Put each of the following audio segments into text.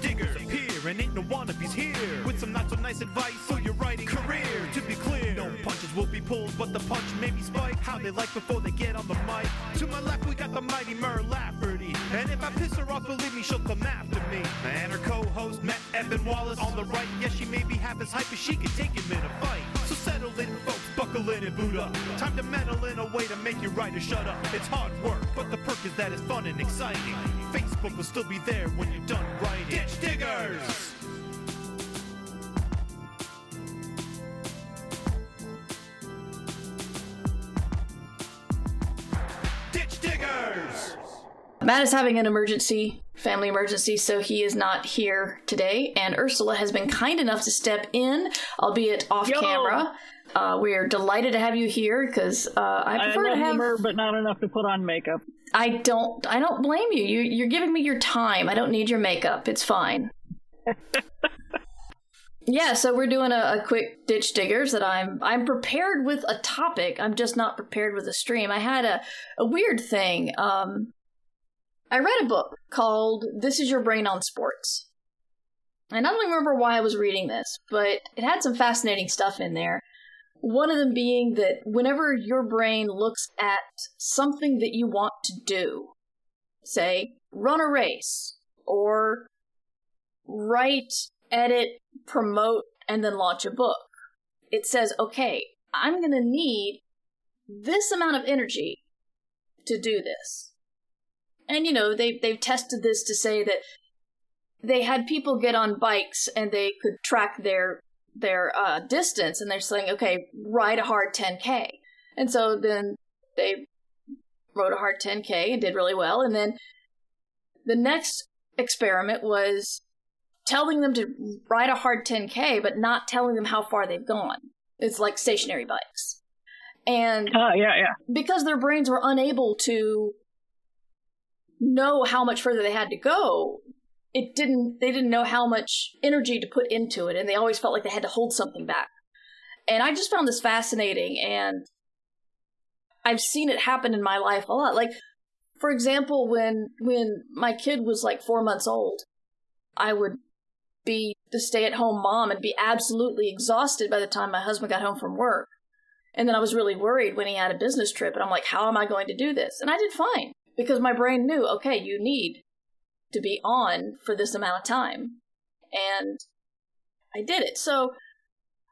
diggers appear, and ain't no wannabes here with some not so nice advice for your writing career. To be clear, no punches will be pulled, but the punch may be spiked how they like before they get on the mic. To my left, we got the mighty Mer Lafferty, and if I piss her off, believe me, she'll come after me. And her co-host, Matt Evan Wallace, on the right. Yes, she may be half as hype as she can take him in a fight. So settle in, folks, buckle in and boot up. Time to meddle in a way to make your writer shut up. It's hard work, but the perk is that it's fun and exciting. Facebook will still be there when you're done writing. Ditch Diggers! Ditch Diggers! Matt is having an emergency, family emergency, so he is not here today. And Ursula has been kind enough to step in, albeit off camera. We're delighted to have you here because I prefer to have humor, but not enough to put on makeup. I don't blame you. You're giving me your time. I don't need your makeup. It's fine. Yeah, so we're doing a quick Ditch Diggers that I'm prepared with a topic. I'm just not prepared with a stream. I had a weird thing. I read a book called This Is Your Brain on Sports. And I don't remember why I was reading this, but it had some fascinating stuff in there. One of them being that whenever your brain looks at something that you want to do, say, run a race, or write, edit, promote, and then launch a book, it says, okay, I'm going to need this amount of energy to do this. And, they've tested this to say that they had people get on bikes and they could track their distance, and they're saying, okay, ride a hard 10K. And so then they rode a hard 10K and did really well. And then the next experiment was telling them to ride a hard 10K, but not telling them how far they've gone. It's like stationary bikes. And because their brains were unable to know how much further they had to go, they didn't know how much energy to put into it, and they always felt like they had to hold something back. And I just found this fascinating, and I've seen it happen in my life a lot. Like, for example, when my kid was like 4 months old, I would be the stay-at-home mom and be absolutely exhausted by the time my husband got home from work. And then I was really worried when he had a business trip, and I'm like, how am I going to do this? And I did fine, because my brain knew, okay, you need to be on for this amount of time. And I did it. So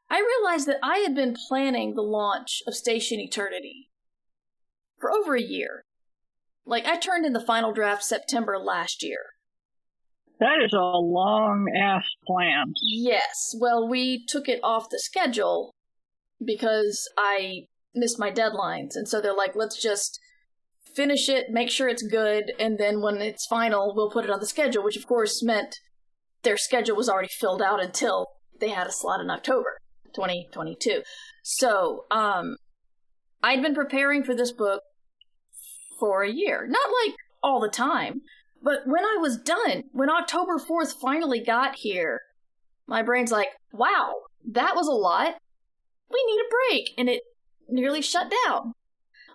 I realized that I had been planning the launch of Station Eternity for over a year. Like, I turned in the final draft September last year. That is a long-ass plan. Yes. Well, we took it off the schedule because I missed my deadlines. And so they're like, let's just finish it, make sure it's good, and then when it's final, we'll put it on the schedule, which of course meant their schedule was already filled out until they had a slot in October 2022. So, I'd been preparing for this book for a year. Not like all the time, but when I was done, when October 4th finally got here, my brain's like, wow, that was a lot. We need a break. And it nearly shut down.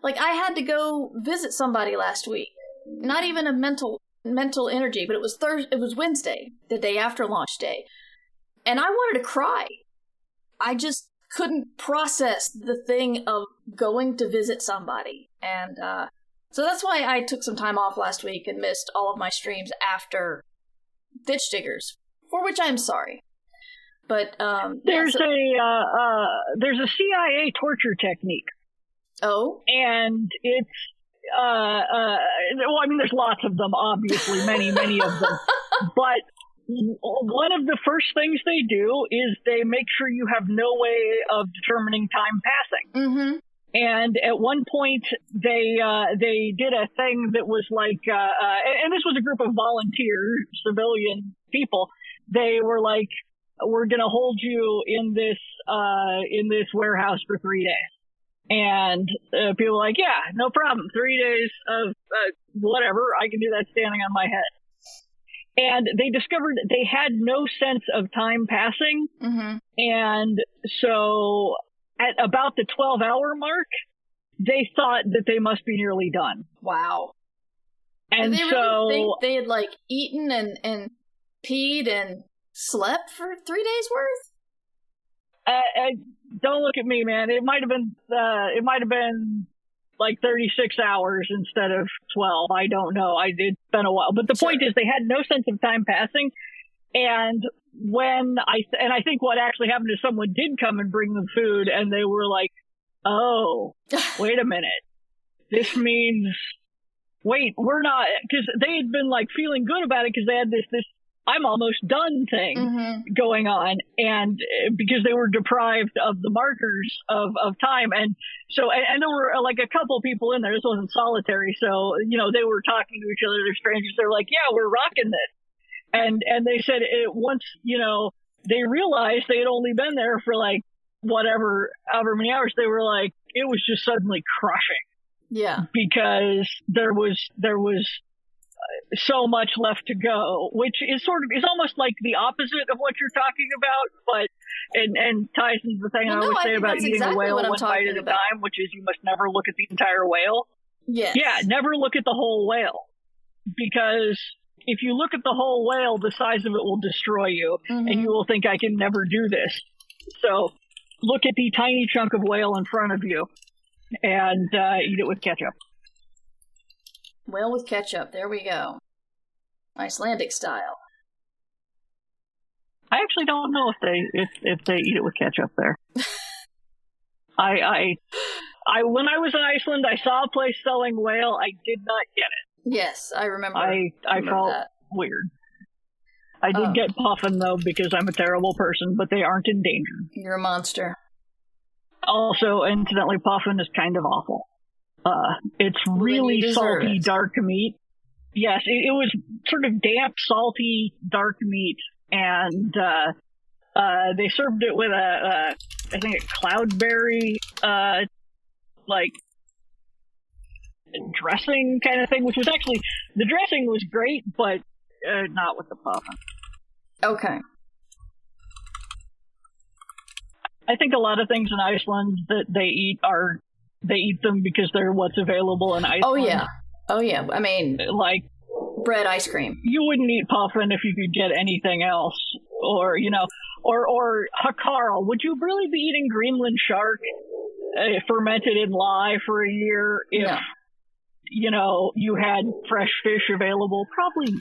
Like, I had to go visit somebody last week. Not even a mental energy, but it was Wednesday, the day after launch day. And I wanted to cry. I just couldn't process the thing of going to visit somebody. And so that's why I took some time off last week and missed all of my streams after Ditch Diggers, for which I'm sorry. But there's a CIA torture technique. Oh? And it's, well, I mean, there's lots of them, obviously, many of them. But one of the first things they do is they make sure you have no way of determining time passing. Mm-hmm. And at one point, they did a thing that was like, and this was a group of volunteer civilian people. They were like, we're going to hold you in this warehouse for 3 days. And people were like, yeah, no problem. 3 days of whatever. I can do that standing on my head. And they discovered they had no sense of time passing. Mm-hmm. And so at about the 12-hour mark, they thought that they must be nearly done. Wow. And did they really think they had, like, eaten and peed and slept for 3 days worth? Don't look at me, man. It might have been like 36 hours instead of 12. I don't know. It's been a while. But the point is, they had no sense of time passing. And I think what actually happened is someone did come and bring them food, and they were like, "Oh, wait a minute. This means, wait, we're not," because they had been like feeling good about it because they had this "I'm almost done" thing going on, and because they were deprived of the markers of time, and so and there were like a couple people in there. This wasn't solitary, so they were talking to each other. They're strangers. They're like, "Yeah, we're rocking this," and they said once they realized they had only been there for like however many hours, they were like, it was just suddenly crushing. Yeah, because there was so much left to go, which is almost like the opposite of what you're talking about, but and ties into the thing I always say about eating a whale one bite at a time, which is you must never look at the entire whale. Yes. Yeah, never look at the whole whale, because if you look at the whole whale, the size of it will destroy you, and you will think, I can never do this. So look at the tiny chunk of whale in front of you and eat it with ketchup. Whale with ketchup. There we go. Icelandic style. I actually don't know if they eat it with ketchup there. I when I was in Iceland, I saw a place selling whale. I did not get it. Yes, I remember. I felt that. weird. I did get puffin though, because I'm a terrible person, but they aren't in danger. You're a monster. Also, incidentally, puffin is kind of awful. It's really salty, dark meat. Yes, it was sort of damp, salty, dark meat, and they served it with I think a cloudberry, like dressing kind of thing, which was actually, the dressing was great, but not with the puffin. Okay. I think a lot of things in Iceland that they eat them because they're what's available in Iceland. Oh yeah. I mean, like bread, ice cream. You wouldn't eat puffin if you could get anything else, or hakarl. Would you really be eating Greenland shark fermented in lye for a year if you had fresh fish available? Probably.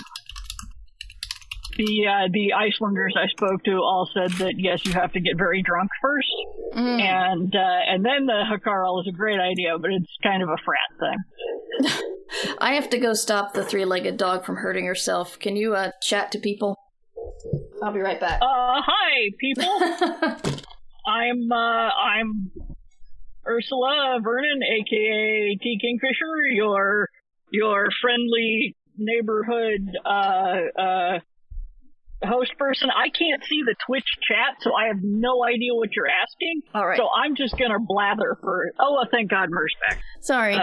The Icelanders I spoke to all said that yes, you have to get very drunk first, and then the hakarl is a great idea, but it's kind of a frat thing. I have to go stop the three-legged dog from hurting herself. Can you chat to people? I'll be right back. Hi, people. I'm Ursula Vernon, aka T Kingfisher, your friendly neighborhood host person. I can't see the Twitch chat, so I have no idea what you're asking. All right. So I'm just gonna blather for. Oh, thank God, Mer's back. Sorry.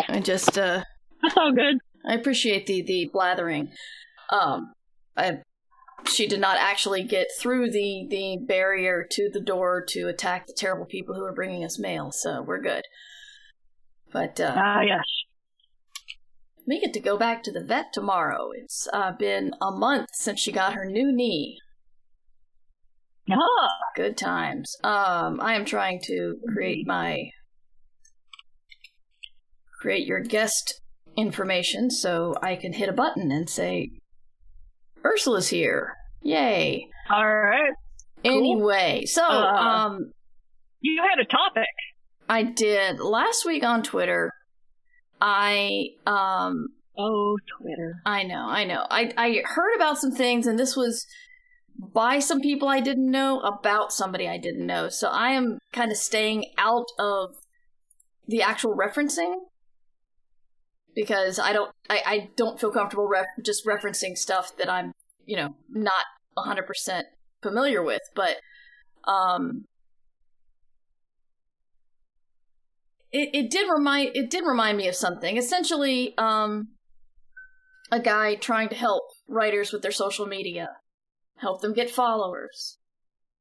I just. That's all good. I appreciate the blathering. She did not actually get through the barrier to the door to attack the terrible people who are bringing us mail, so we're good. But yes. we get to go back to the vet tomorrow. It's been a month since she got her new knee. Ah. Good times. I am trying to create your guest information so I can hit a button and say, Ursula's here. Yay. All right. Cool. Anyway, so, you had a topic. I did. Last week on Twitter, Twitter. I know. I heard about some things, and this was by some people I didn't know, about somebody I didn't know. So I am kind of staying out of the actual referencing, because I don't feel comfortable just referencing stuff that I'm, not 100% familiar with. But, It did remind me of something. Essentially, a guy trying to help writers with their social media, help them get followers,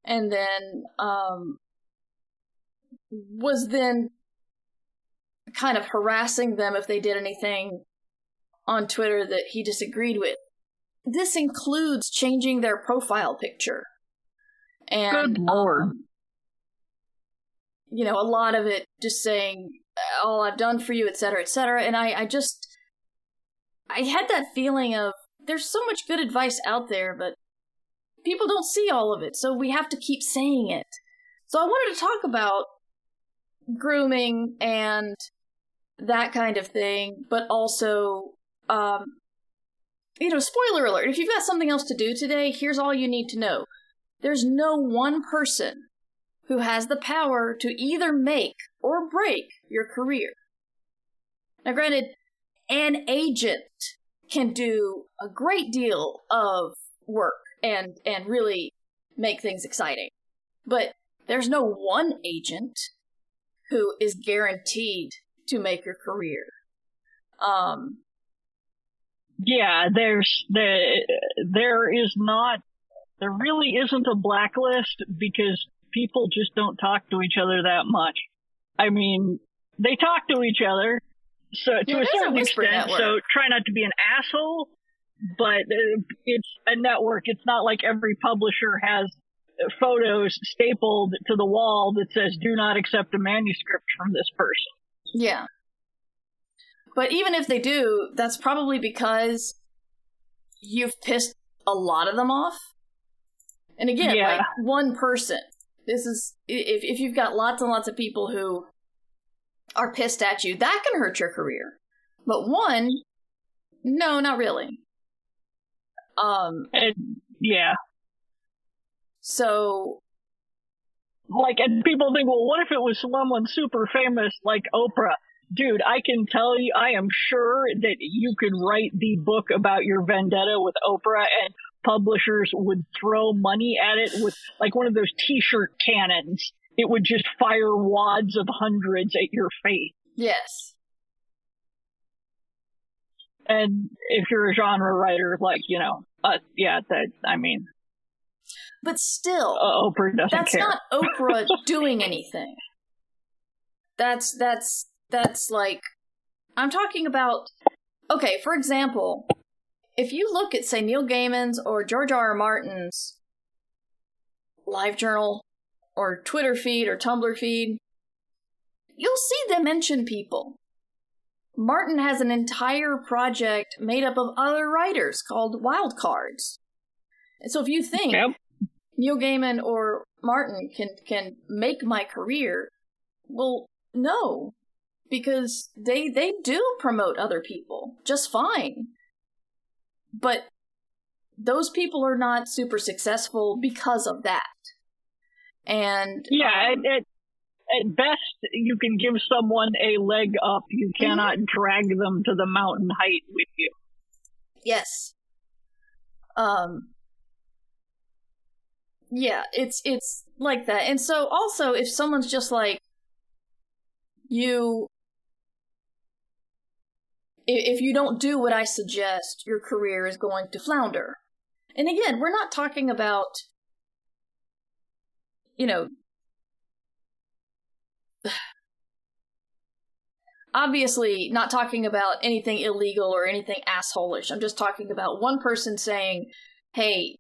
and then was then kind of harassing them if they did anything on Twitter that he disagreed with. this includes changing their profile picture. And, Good Lord. A lot of it just saying, all I've done for you, et cetera, and I had that feeling of, there's so much good advice out there, but people don't see all of it, so we have to keep saying it. So I wanted to talk about grooming and that kind of thing, but also, spoiler alert, if you've got something else to do today, here's all you need to know. There's no one person who has the power to either make or break your career. Now, granted, an agent can do a great deal of work and really make things exciting. But there's no one agent who is guaranteed to make your career. Yeah, there really isn't a blacklist because people just don't talk to each other that much. I mean, they talk to each other, so to a certain extent, so try not to be an asshole, but it's a network. It's not like every publisher has photos stapled to the wall that says, do not accept a manuscript from this person. Yeah. But even if they do, that's probably because you've pissed a lot of them off. And again, like one person. This is, if you've got lots and lots of people who are pissed at you, that can hurt your career. But one, no, not really. Yeah. So, and people think, well, what if it was someone super famous like Oprah? Dude, I can tell you, I am sure that you could write the book about your vendetta with Oprah and publishers would throw money at it with like one of those t-shirt cannons. It would just fire wads of hundreds at your face. Yes. And if you're a genre writer, But still, Oprah doesn't that's care. That's not Oprah doing anything. That's like, I'm talking about, okay, for example, if you look at, say, Neil Gaiman's or George R.R. Martin's live journal or Twitter feed or Tumblr feed, you'll see them mention people. Martin has an entire project made up of other writers called Wildcards. And so if you think Neil Gaiman or Martin can make my career, well, no, because they do promote other people just fine. But those people are not super successful because of that. And at best, you can give someone a leg up. You cannot drag them to the mountain height with you. Yes. Yeah, it's like that. And so also, if someone's just like, if you don't do what I suggest, your career is going to flounder. And again, we're not talking about, obviously not talking about anything illegal or anything assholish. I'm just talking about one person saying, hey,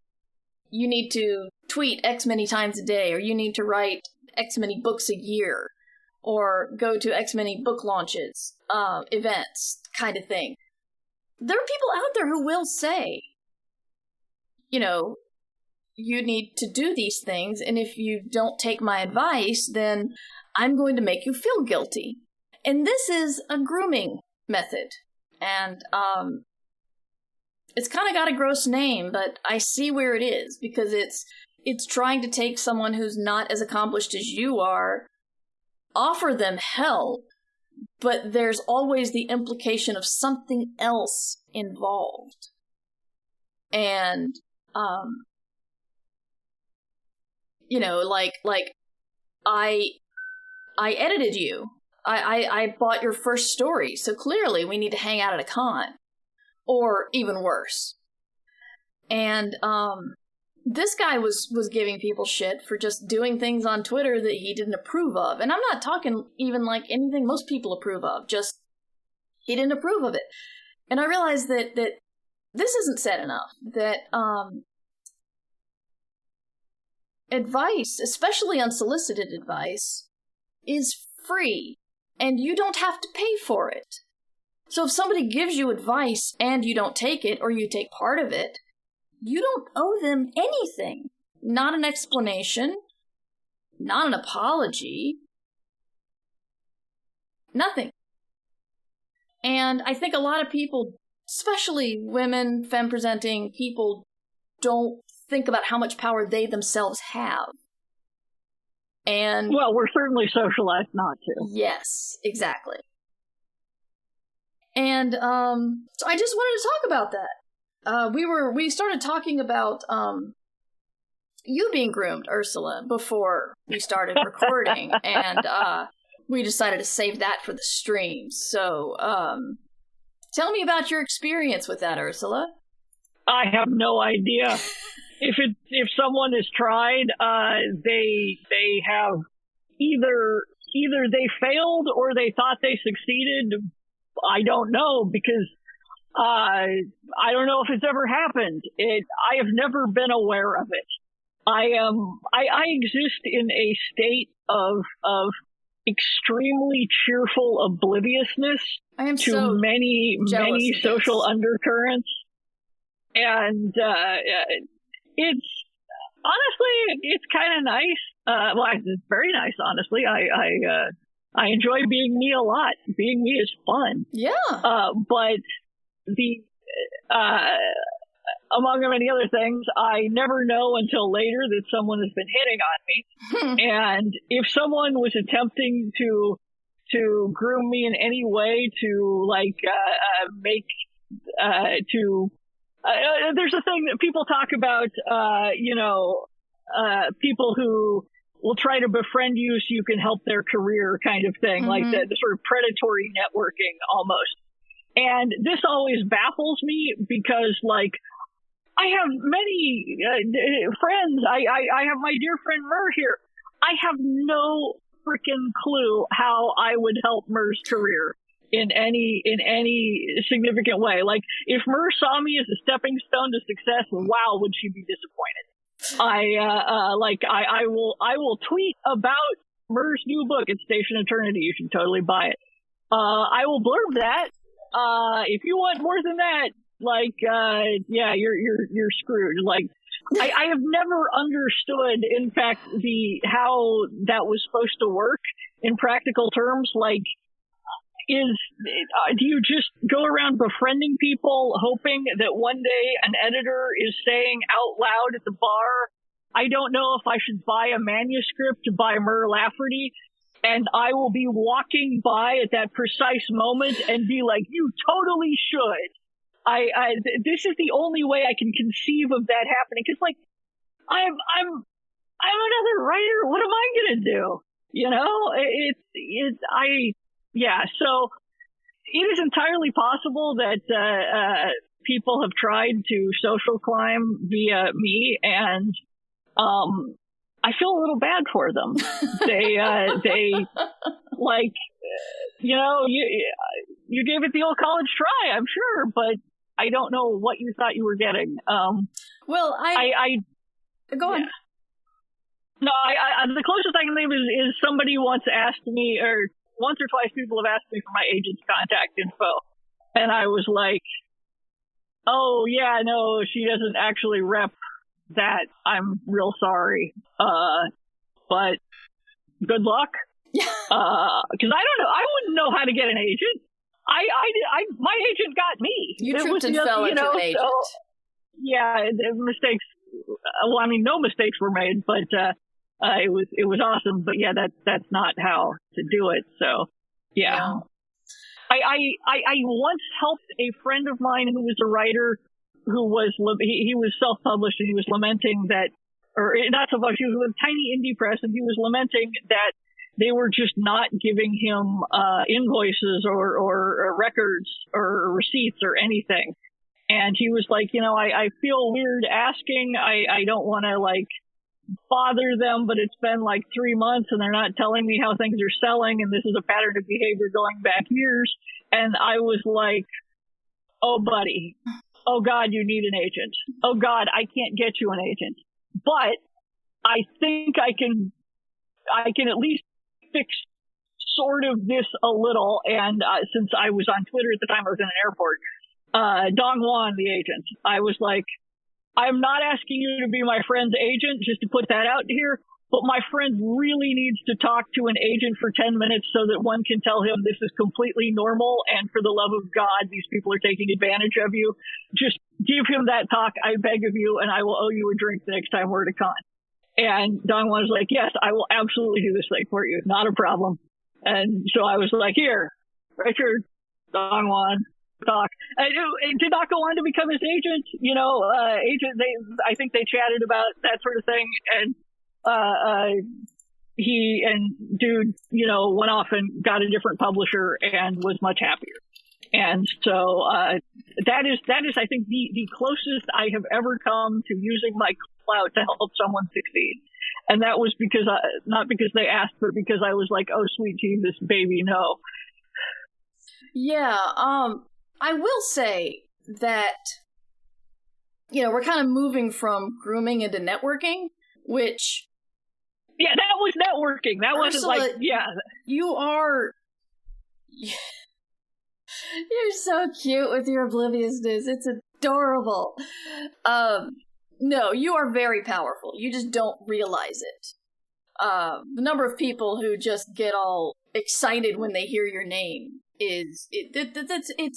you need to tweet X many times a day, or you need to write X many books a year, or go to X many book launches, events, kind of thing. There are people out there who will say, you need to do these things, and if you don't take my advice, then I'm going to make you feel guilty. And this is a grooming method. And it's kind of got a gross name, but I see where it is, because it's trying to take someone who's not as accomplished as you are, offer them help, but there's always the implication of something else involved. And, I edited you. I bought your first story, so clearly we need to hang out at a con. Or even worse. And, this guy was giving people shit for just doing things on Twitter that he didn't approve of. And I'm not talking even like anything most people approve of, just he didn't approve of it. And I realized that this isn't said enough, that advice, especially unsolicited advice, is free, and you don't have to pay for it. So if somebody gives you advice and you don't take it, or you take part of it, you don't owe them anything. Not an explanation, not an apology, nothing. And I think a lot of people, especially women, femme-presenting people, don't think about how much power they themselves have. And well, we're certainly socialized not to. Yes, exactly. And so I just wanted to talk about that. We started talking about you being groomed, Ursula, before we started recording, and we decided to save that for the stream. So tell me about your experience with that, Ursula. I have no idea. If someone has tried, they have either they failed or they thought they succeeded. I don't know, because I don't know if it's ever happened. I have never been aware of it. I exist in a state of extremely cheerful obliviousness to so many social undercurrents, and it's honestly, it's kind of nice. Well, it's very nice, honestly. I enjoy being me a lot. Being me is fun. Yeah. But among many other things, I never know until later that someone has been hitting on me. And if someone was attempting to groom me in any way, to there's a thing that people talk about, people who will try to befriend you so you can help their career, kind of thing, like the sort of predatory networking almost. And this always baffles me because, like, I have many friends. I have my dear friend Mur here. I have no freaking clue how I would help Mur's career in any significant way. Like, if Mur saw me as a stepping stone to success, wow, would she be disappointed. I will tweet about Mur's new book. It's Station Eternity. You should totally buy it. I will blurb that. If you want more than that, yeah, you're screwed. Like, I have never understood, in fact, how that was supposed to work in practical terms. Like, do you just go around befriending people, hoping that one day an editor is saying out loud at the bar, I don't know if I should buy a manuscript by Mur Lafferty, and I will be walking by at that precise moment and be like, you totally should. This is the only way I can conceive of that happening. Cause like, I'm another writer. What am I going to do? You know, so it is entirely possible that, people have tried to social climb via me, and, I feel a little bad for them. They like, you gave it the old college try, I'm sure, but I don't know what you thought you were getting. Well, I go on. Yeah. No, the closest I can think is somebody once asked me, or once or twice people have asked me for my agent's contact info. And I was like, oh yeah, no, she doesn't actually rep that. I'm real sorry. But good luck. Cause I don't know, I wouldn't know how to get an agent. My agent got me. You tripped and fell into an agent. So, yeah, mistakes. Well, I mean, no mistakes were made, but it was awesome. But yeah, that's not how to do it. So yeah. No. I once helped a friend of mine who was a writer who was he was self-published, and he was lamenting that, or not self-published, he was with a tiny indie press, and he was lamenting that they were just not giving him invoices or records or receipts or anything. And he was like, I feel weird asking. I don't want to like bother them, but it's been like 3 months and they're not telling me how things are selling, and this is a pattern of behavior going back years. And I was like, oh buddy, oh God, you need an agent. Oh God, I can't get you an agent. But I think I can at least fix sort of this a little. And since I was on Twitter at the time, I was in an airport. Dong Wan, the agent, I was like, I'm not asking you to be my friend's agent, just to put that out here, but my friend really needs to talk to an agent for 10 minutes so that one can tell him this is completely normal, and for the love of God, these people are taking advantage of you. Just give him that talk, I beg of you, and I will owe you a drink the next time we're at a con. And Dong Wan was like, yes, I will absolutely do this thing for you. Not a problem. And so I was like, here, Richard, Dong Wan, talk. It did not go on to become his agent. I think they chatted about that sort of thing. And he and dude, went off and got a different publisher and was much happier. And so that is, I think, the closest I have ever come to using my clout to help someone succeed. And that was because not because they asked, but because I was like, oh, sweet Jesus, baby, no. Yeah, I will say that, we're kind of moving from grooming into networking, which... Yeah, that was networking. That wasn't like, yeah. You are... You're so cute with your obliviousness. It's adorable. No, you are very powerful. You just don't realize it. The number of people who just get all excited when they hear your name it's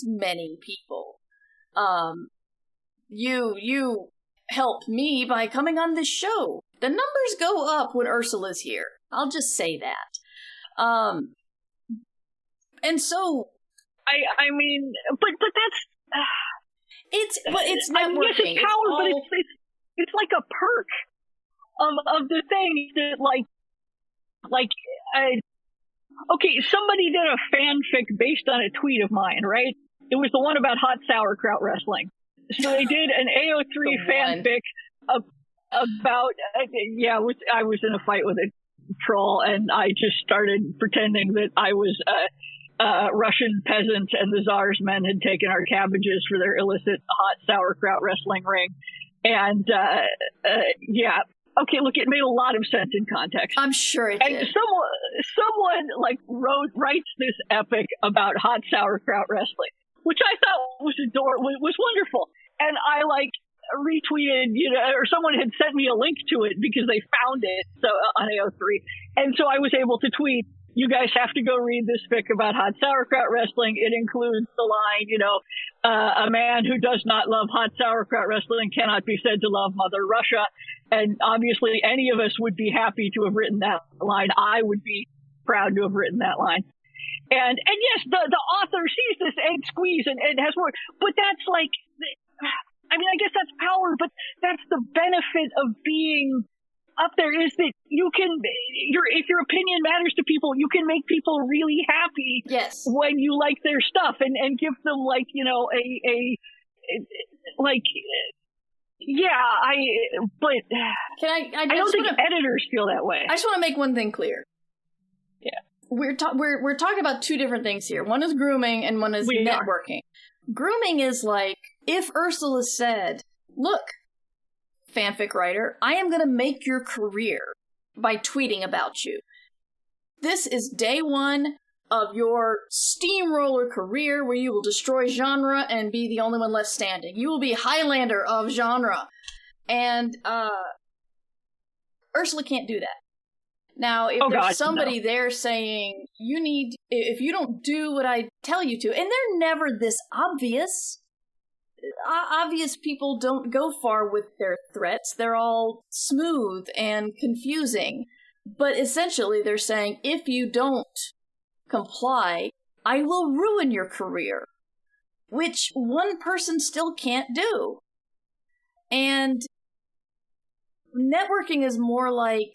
many people. You help me by coming on this show. The numbers go up when Ursula's here. I'll just say that. And so I mean, but that's it's networking. Yes, it's power, but it's like a perk of the thing that okay, somebody did a fanfic based on a tweet of mine, right? It was the one about hot sauerkraut wrestling. So they did an AO3 fanfic about, I was in a fight with a troll, and I just started pretending that I was a Russian peasant and the Tsar's men had taken our cabbages for their illicit hot sauerkraut wrestling ring. And, okay, look, it made a lot of sense in context. I'm sure it did. And someone writes this epic about hot sauerkraut wrestling, which I thought was was wonderful. And I retweeted, or someone had sent me a link to it because they found it on AO3. And so I was able to tweet, you guys have to go read this fic about hot sauerkraut wrestling. It includes the line, a man who does not love hot sauerkraut wrestling cannot be said to love Mother Russia. And obviously any of us would be happy to have written that line. I would be proud to have written that line. And yes, the author sees this egg squeeze and has more, but that's I guess that's power, but that's the benefit of being up there, is that you can, if your opinion matters to people, you can make people really happy. Yes. When you like their stuff and give them I don't think editors feel that way. I just want to make one thing clear. Yeah. We're talking about two different things here. One is grooming and one is networking. Grooming is if Ursula said, look, fanfic writer, I am going to make your career by tweeting about you. This is day one of your steamroller career where you will destroy genre and be the only one left standing. You will be Highlander of genre. And Ursula can't do that. Now, if there's somebody there saying, if you don't do what I tell you to, and they're never this obvious. Obvious people don't go far with their threats. They're all smooth and confusing. But essentially, they're saying, if you don't comply, I will ruin your career. Which one person still can't do. And networking is more like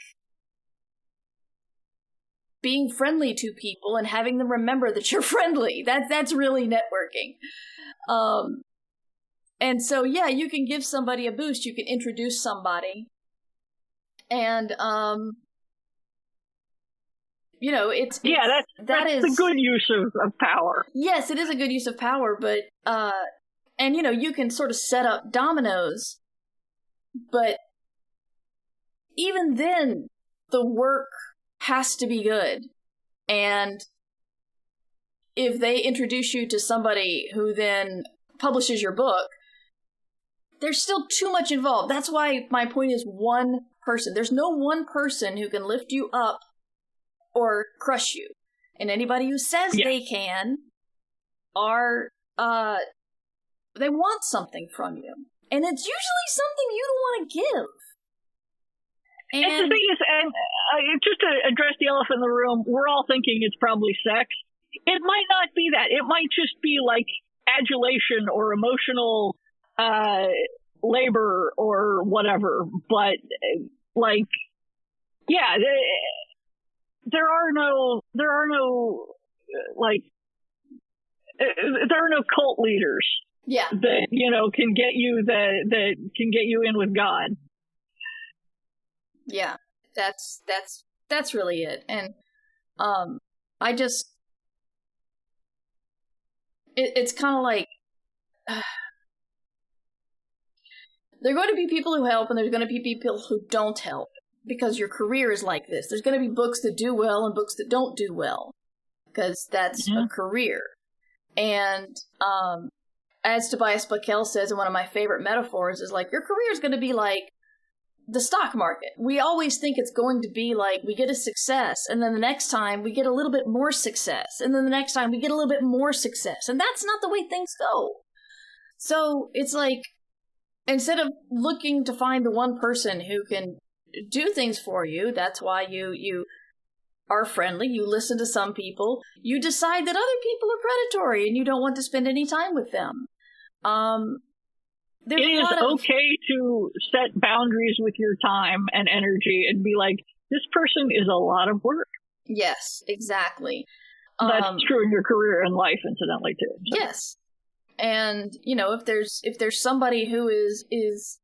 being friendly to people and having them remember that you're friendly. That's really networking. And so, you can give somebody a boost. You can introduce somebody. And, it's that's a good use of power. Yes, it is a good use of power, but, And, you can sort of set up dominoes, but even then, the work has to be good. And if they introduce you to somebody who then publishes your book, there's still too much involved. That's why my point is one person. There's no one person who can lift you up or crush you. And anybody who says they can are, they want something from you. And it's usually something you don't want to give. And the thing is, just to address the elephant in the room, we're all thinking it's probably sex. It might not be that. It might just be like adulation or emotional labor or whatever. But like, yeah, there are no cult leaders. Yeah. That can get you in with God. Yeah. That's really it. And I just it's kind of like there are going to be people who help and there's going to be people who don't help because your career is like this. There's going to be books that do well and books that don't do well because that's a career. And as Tobias Buckell says in one of my favorite metaphors is like your career is going to be like the stock market. We always think it's going to be like we get a success and then the next time we get a little bit more success and then the next time we get a little bit more success. And that's not the way things go. So it's like instead of looking to find the one person who can do things for you, that's why you are friendly, you listen to some people, you decide that other people are predatory and you don't want to spend any time with them. It is okay to set boundaries with your time and energy and be like, this person is a lot of work. Yes, exactly. That's true in your career and life, incidentally, too. So. Yes. And, if there's somebody who is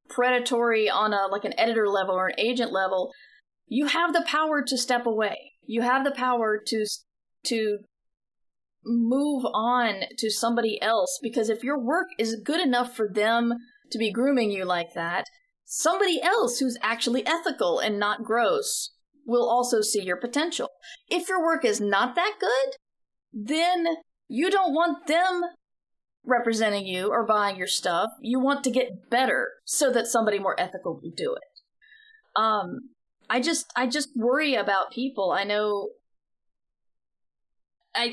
predatory on an editor level or an agent level, you have the power to step away. You have the power to move on to somebody else, because if your work is good enough for them to be grooming you like that, somebody else who's actually ethical and not gross will also see your potential. If your work is not that good, then you don't want them representing you or buying your stuff. You want to get better so that somebody more ethical will do it. I just worry about people. I know I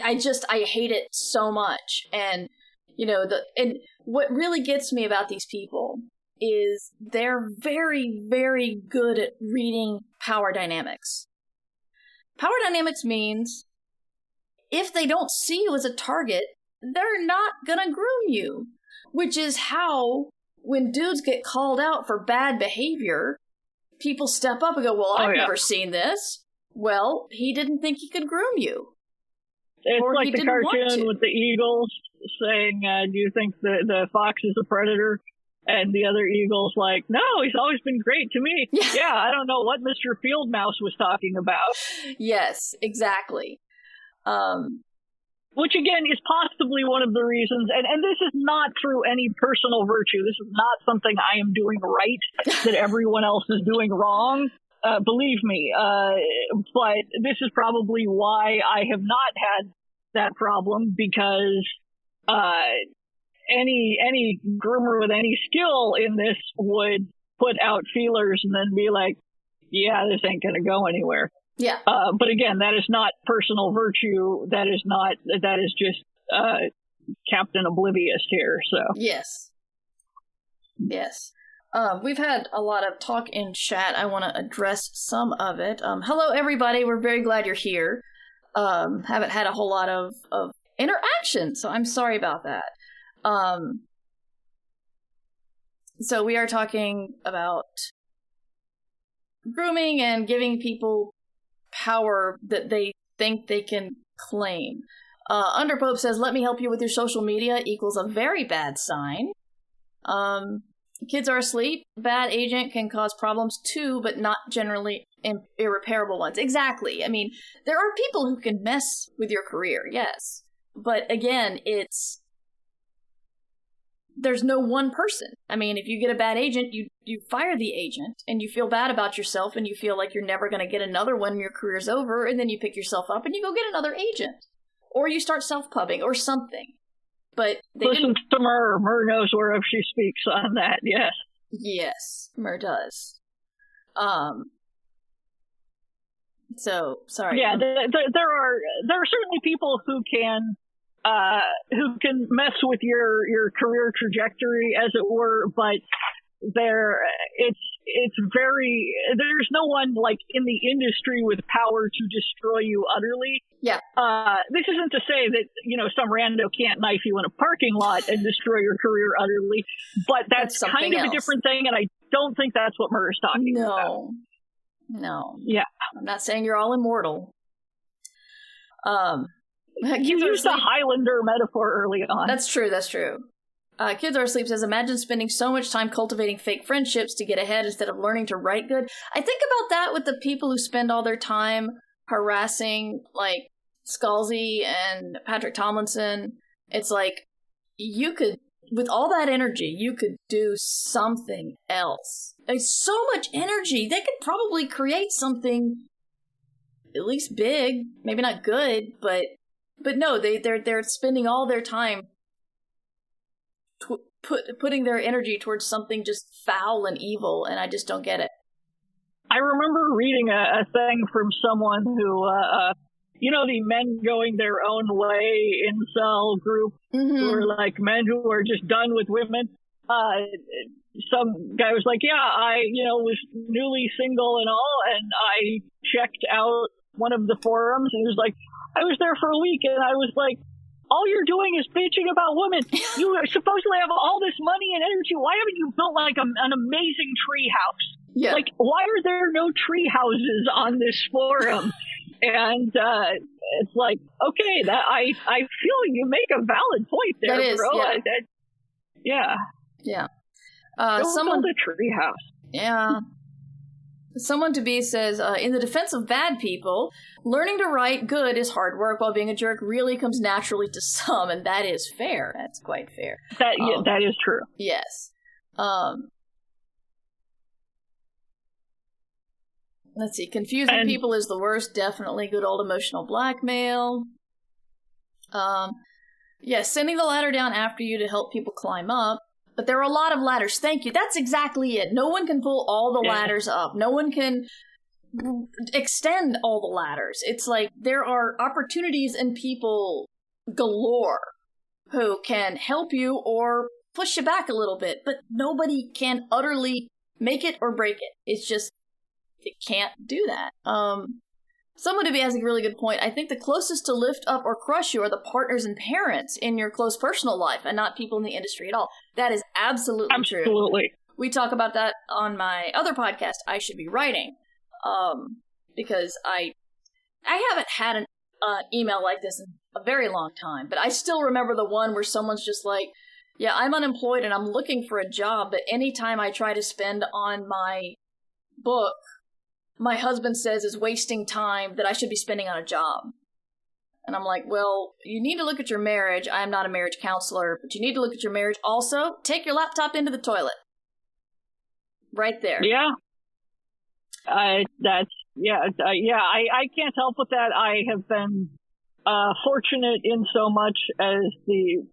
hate it so much. And, and what really gets me about these people is they're very, very good at reading power dynamics. Power dynamics means if they don't see you as a target, they're not gonna groom you. Which is how, when dudes get called out for bad behavior, people step up and go, well, I've never seen this. Well, he didn't think he could groom you. It's like the cartoon with the eagles saying, do you think the fox is a predator? And the other eagle's like, no, he's always been great to me. Yeah, I don't know what Mr. Field Mouse was talking about. Yes, exactly. Which, again, is possibly one of the reasons, and this is not through any personal virtue. This is not something I am doing right that everyone else is doing wrong. Believe me. But this is probably why I have not had that problem, because any groomer with any skill in this would put out feelers and then be like, yeah, this ain't going to go anywhere. Yeah. But again, that is not personal virtue. That is just Captain Oblivious here. So yes. We've had a lot of talk in chat. I want to address some of it. Hello, everybody. We're very glad you're here. Haven't had a whole lot of interaction, so I'm sorry about that. So we are talking about grooming and giving people power that they think they can claim. Underpope says, let me help you with your social media equals a very bad sign. Kids are asleep. Bad agent can cause problems too, but not generally irreparable ones. Exactly. I mean, there are people who can mess with your career, yes. But again, it's there's no one person. I mean, if you get a bad agent, you fire the agent, and you feel bad about yourself, and you feel like you're never going to get another one when your career's over, and then you pick yourself up and you go get another agent. Or you start self-pubbing or something. But listen to Mur. Mur knows whereof she speaks on that, yes. Yes, Mur does. So, sorry. Yeah, there are certainly people who can mess with your career trajectory, as it were, but it's very, there's no one like in the industry with power to destroy you utterly. Yeah. This isn't to say that, some rando can't knife you in a parking lot and destroy your career utterly, but that's kind of a different thing, and I don't think that's what Mur is talking about. No. Yeah. I'm not saying you're all immortal. You used a Highlander metaphor early on. That's true. Kids Are Asleep says, imagine spending so much time cultivating fake friendships to get ahead instead of learning to write good. I think about that with the people who spend all their time harassing, like, Scalzi and Patrick Tomlinson. It's like, you could, with all that energy, you could do something else. Like, so much energy. They could probably create something at least big. Maybe not good, but no, they're spending all their time putting their energy towards something just foul and evil, and I just don't get it. I remember reading a thing from someone who, the men going their own way incel group, who are like men who are just done with women. Some guy was like, yeah, I, was newly single and all, and I checked out one of the forums, and it was like, I was there for a week, and I was like, all you're doing is bitching about women. You supposedly have all this money and energy. Why haven't you built like an amazing tree house? Yeah. Like, why are there no tree houses on this forum? And it's like, okay, that I feel you make a valid point there, that is, bro. Yeah. Yeah. Someone build a tree house. Yeah. Someone to be says, in the defense of bad people, learning to write good is hard work, while being a jerk really comes naturally to some, and that is fair. That's quite fair. That is true. Yes. Let's see. Confusing people is the worst. Definitely good old emotional blackmail. Sending the ladder down after you to help people climb up. But there are a lot of ladders. Thank you. That's exactly it. No one can pull all the ladders up. No one can extend all the ladders. It's like there are opportunities and people galore who can help you or push you back a little bit, but nobody can utterly make it or break it. It's just, it can't do that. Someone to be has a really good point. I think the closest to lift up or crush you are the partners and parents in your close personal life, and not people in the industry at all. That is absolutely true. Absolutely. We talk about that on my other podcast, I Should Be Writing, because I haven't had an email like this in a very long time, but I still remember the one where someone's just like, yeah, I'm unemployed and I'm looking for a job, but anytime I try to spend on my book, my husband says is wasting time that I should be spending on a job. And I'm like, well, you need to look at your marriage. I am not a marriage counselor, but you need to look at your marriage. Also, take your laptop into the toilet. Right there. Yeah. I can't help with that. I have been fortunate in so much as the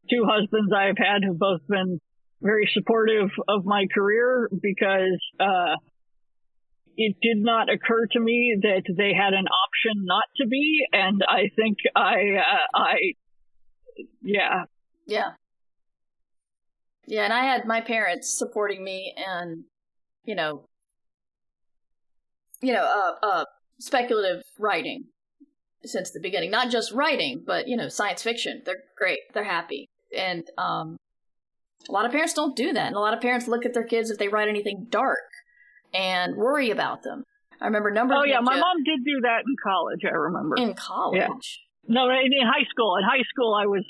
two husbands I've had have both been very supportive of my career, because it did not occur to me that they had an option not to be, and I think Yeah, and I had my parents supporting me, and, speculative writing since the beginning. Not just writing, but, science fiction. They're great. They're happy. And a lot of parents don't do that, and a lot of parents look at their kids if they write anything dark and worry about them. I remember my mom did do that in college, I remember. In college? Yeah. No, in high school. In high school, I was,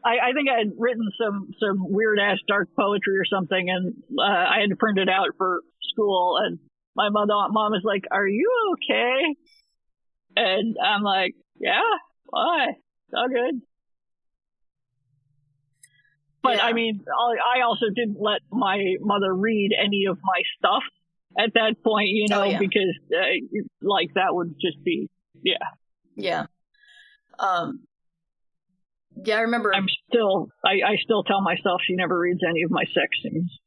I think I had written some weird-ass dark poetry or something, and I had to print it out for school, and my mom was like, are you okay? And I'm like, yeah, why? It's all good. But I mean, I also didn't let my mother read any of my stuff at that point, because like that would just be, Yeah. I remember. I still tell myself she never reads any of my sex scenes.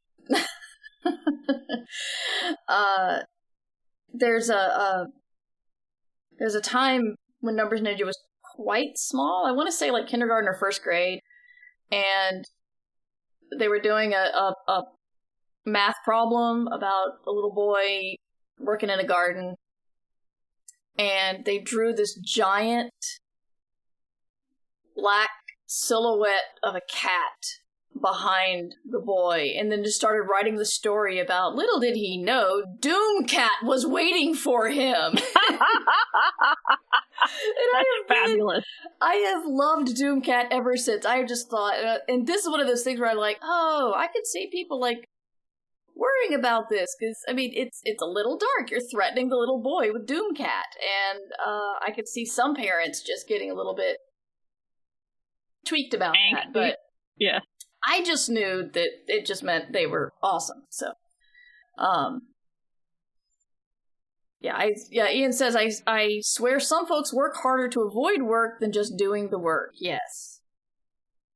There's a time when Numbers Ninja was quite small. I want to say like kindergarten or first grade, and they were doing a math problem about a little boy working in a garden, and they drew this giant black silhouette of a cat behind the boy, and then just started writing the story about, little did he know, Doomcat was waiting for him. That's fabulous. I have loved Doomcat ever since. I just thought, and this is one of those things where I'm like, oh, I could see people like worrying about this, because I mean, it's a little dark. You're threatening the little boy with Doomcat, and I could see some parents just getting a little bit tweaked about that, but yeah. I just knew that it just meant they were awesome. So, Ian says, I swear some folks work harder to avoid work than just doing the work. Yes.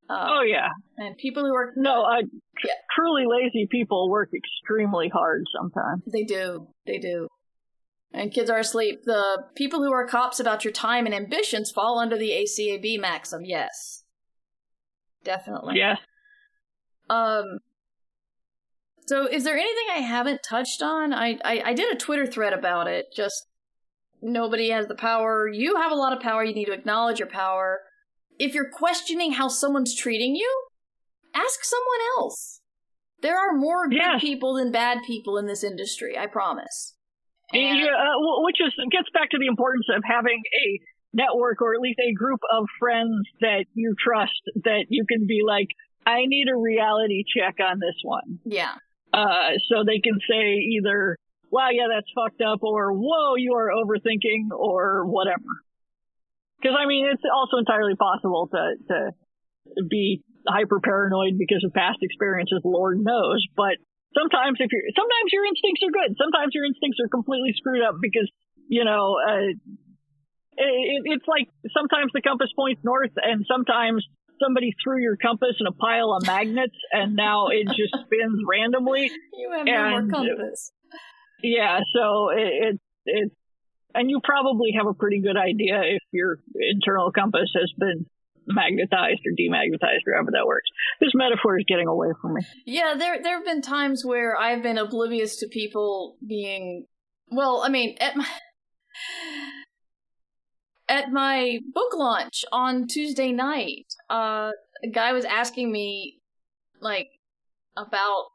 Oh, yeah. And people who are... truly lazy people work extremely hard sometimes. They do. And kids are asleep. The people who are cops about your time and ambitions fall under the ACAB maxim. Yes. Definitely. Yes. So is there anything I haven't touched on? I did a Twitter thread about it. Just nobody has the power. You have a lot of power. You need to acknowledge your power. If you're questioning how someone's treating you, ask someone else. There are more good people than bad people in this industry, I promise. Which gets back to the importance of having a network, or at least a group of friends that you trust, that you can be like, I need a reality check on this one. Yeah. So they can say either, wow, yeah, that's fucked up, or whoa, you are overthinking, or whatever. Because, I mean, it's also entirely possible to be hyper paranoid because of past experiences, Lord knows. But sometimes your instincts are good. Sometimes your instincts are completely screwed up because, it's like sometimes the compass points north, and sometimes somebody threw your compass in a pile of magnets, and now it just spins randomly. You have no more compass. Yeah, so it's and you probably have a pretty good idea if your internal compass has been magnetized or demagnetized, or however that works. This metaphor is getting away from me. Yeah, there have been times where I've been oblivious to people being, well, I mean, at my book launch on Tuesday night, a guy was asking me, like, about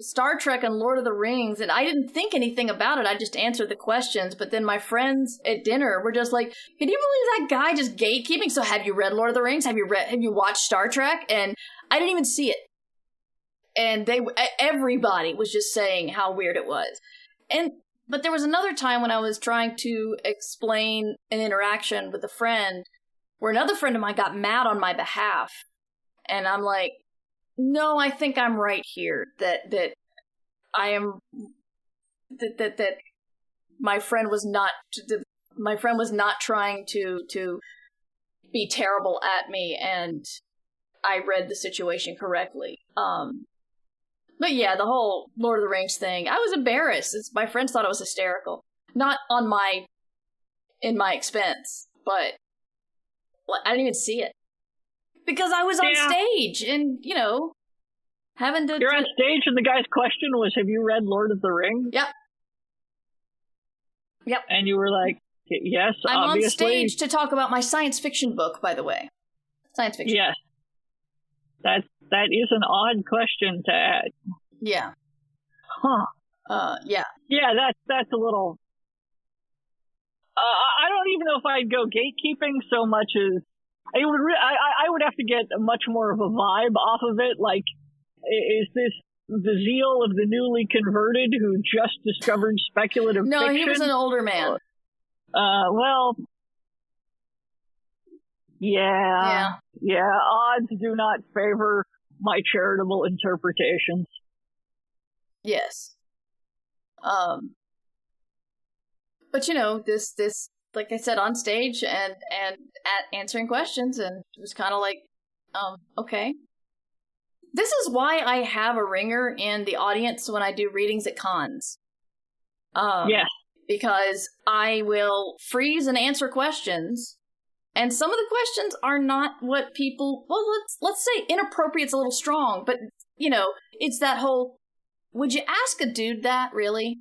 Star Trek and Lord of the Rings, and I didn't think anything about it. I just answered the questions, but then my friends at dinner were just like, can you believe that guy just gatekeeping? So have you read Lord of the Rings? Have you watched Star Trek? And I didn't even see it. And everybody was just saying how weird it was. But there was another time when I was trying to explain an interaction with a friend where another friend of mine got mad on my behalf. And I'm like, no, I think I'm right here. That my friend was not trying to be terrible at me, and I read the situation correctly. But yeah, the whole Lord of the Rings thing, I was embarrassed. My friends thought it was hysterical. Not in my expense, but I didn't even see it. Because I was on stage, and, having to... You're on stage, and the guy's question was, have you read Lord of the Rings? Yep. And you were like, yes, I'm obviously. on stage to talk about my science fiction book, by the way. Science fiction. Yes. That is an odd question to add. Yeah. Huh. Yeah. Yeah, that's a little... I don't even know if I'd go gatekeeping so much as... I would have to get much more of a vibe off of it. Like, is this the zeal of the newly converted who just discovered speculative fiction? No, he was an older man. Well, yeah. Odds do not favor my charitable interpretations. Yes. But this like I said, on stage and at answering questions, and it was kind of like, okay. This is why I have a ringer in the audience when I do readings at cons. Yes. Because I will freeze and answer questions, and some of the questions are not what people, well, let's say inappropriate's a little strong, but, it's that whole, would you ask a dude that, really?